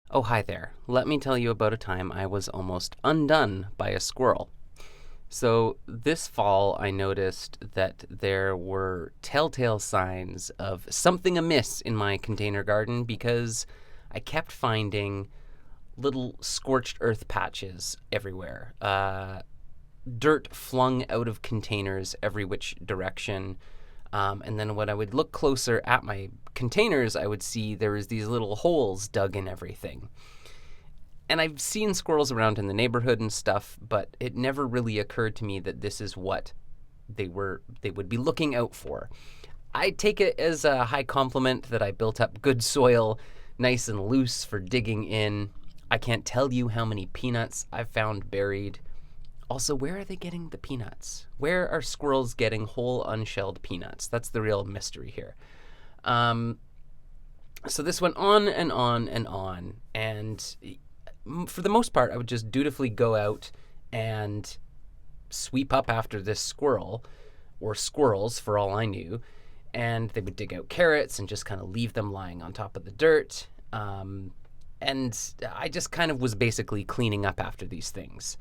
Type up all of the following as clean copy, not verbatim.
Oh, hi there. Let me tell you about a time I was almost undone by a squirrel. So, this fall, I noticed that there were telltale signs of something amiss in my container garden because I kept finding little scorched earth patches everywhere. Dirt flung out of containers every which direction. And then when I would look closer at my containers, I would see there was these little holes dug in everything. And I've seen squirrels around in the neighborhood and stuff, but it never really occurred to me that this is what they would be looking out for. I take it as a high compliment that I built up good soil, nice and loose for digging in. I can't tell you how many peanuts I've found buried. Also, where are they getting the peanuts? Where are squirrels getting whole unshelled peanuts? That's the real mystery here. So this went on and on and on, and for the most part, I would just dutifully go out and sweep up after this squirrel, or squirrels for all I knew, and they would dig out carrots and just kind of leave them lying on top of the dirt. And I just kind of was basically cleaning up after these things.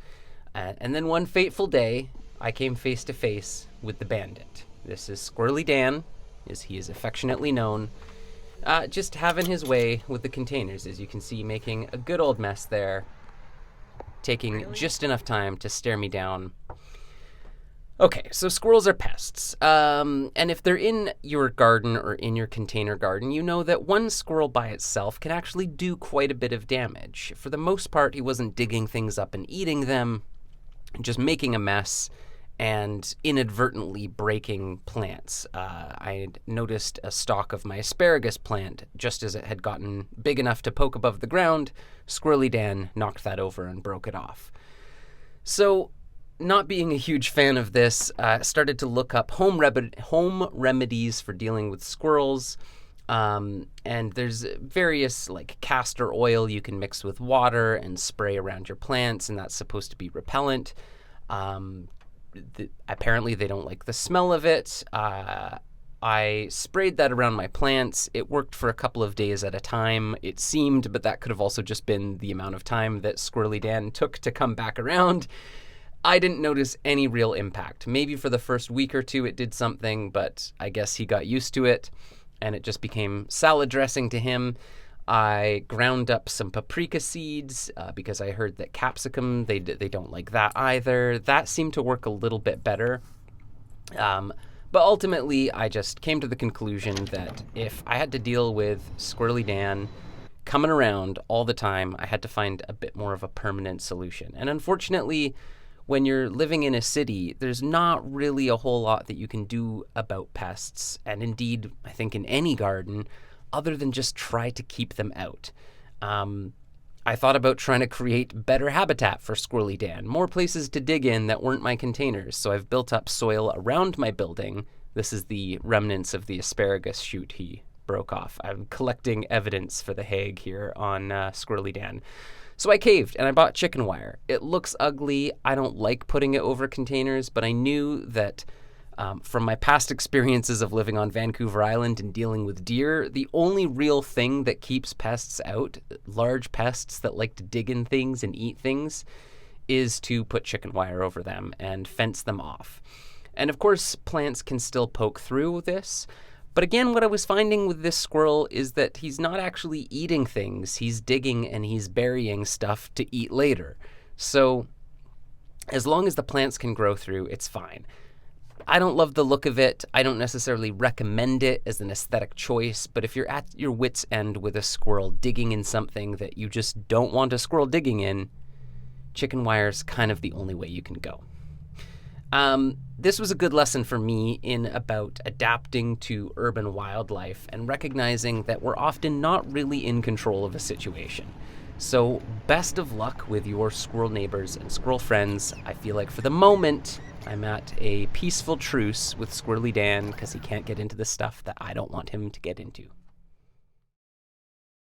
And then one fateful day, I came face to face with the bandit. This is Squirrely Dan, as he is affectionately known, just having his way with the containers, as you can see, making a good old mess there, taking just enough time to stare me down. Okay, so squirrels are pests. And if they're in your garden or in your container garden, you know that one squirrel by itself can actually do quite a bit of damage. For the most part, he wasn't digging things up and eating them, just making a mess and inadvertently breaking plants. I had noticed a stalk of my asparagus plant just as it had gotten big enough to poke above the ground. Squirrely Dan knocked that over and broke it off. So, not being a huge fan of this, started to look up home remedies for dealing with squirrels. And there's various, like castor oil you can mix with water and spray around your plants, and that's supposed to be repellent. Apparently they don't like the smell of it. I sprayed that around my plants. It worked for a couple of days at a time, it seemed, but that could have also just been the amount of time that Squirrely Dan took to come back around. I didn't notice any real impact. Maybe for the first week or two it did something, but I guess he got used to it, and it just became salad dressing to him. I ground up some paprika seeds because I heard that capsicum, they don't like that either. That seemed to work a little bit better. But ultimately, I just came to the conclusion that if I had to deal with Squirrely Dan coming around all the time, I had to find a bit more of a permanent solution. And unfortunately, when you're living in a city, there's not really a whole lot that you can do about pests, and indeed, I think in any garden, other than just try to keep them out. I thought about trying to create better habitat for Squirrely Dan, more places to dig in that weren't my containers, so I've built up soil around my building. This is the remnants of the asparagus shoot he broke off. I'm collecting evidence for the Hague here on Squirrely Dan. So I caved and I bought chicken wire. It looks ugly. I don't like putting it over containers, but I knew that from my past experiences of living on Vancouver Island and dealing with deer, the only real thing that keeps pests out, large pests that like to dig in things and eat things, is to put chicken wire over them and fence them off. And of course, plants can still poke through this. But again, what I was finding with this squirrel is that he's not actually eating things. He's digging and he's burying stuff to eat later. So as long as the plants can grow through, it's fine. I don't love the look of it. I don't necessarily recommend it as an aesthetic choice, but if you're at your wit's end with a squirrel digging in something that you just don't want a squirrel digging in, chicken wire's kind of the only way you can go. This was a good lesson for me in about adapting to urban wildlife and recognizing that we're often not really in control of a situation. So best of luck with your squirrel neighbors and squirrel friends. I feel like for the moment, I'm at a peaceful truce with Squirrely Dan because he can't get into the stuff that I don't want him to get into.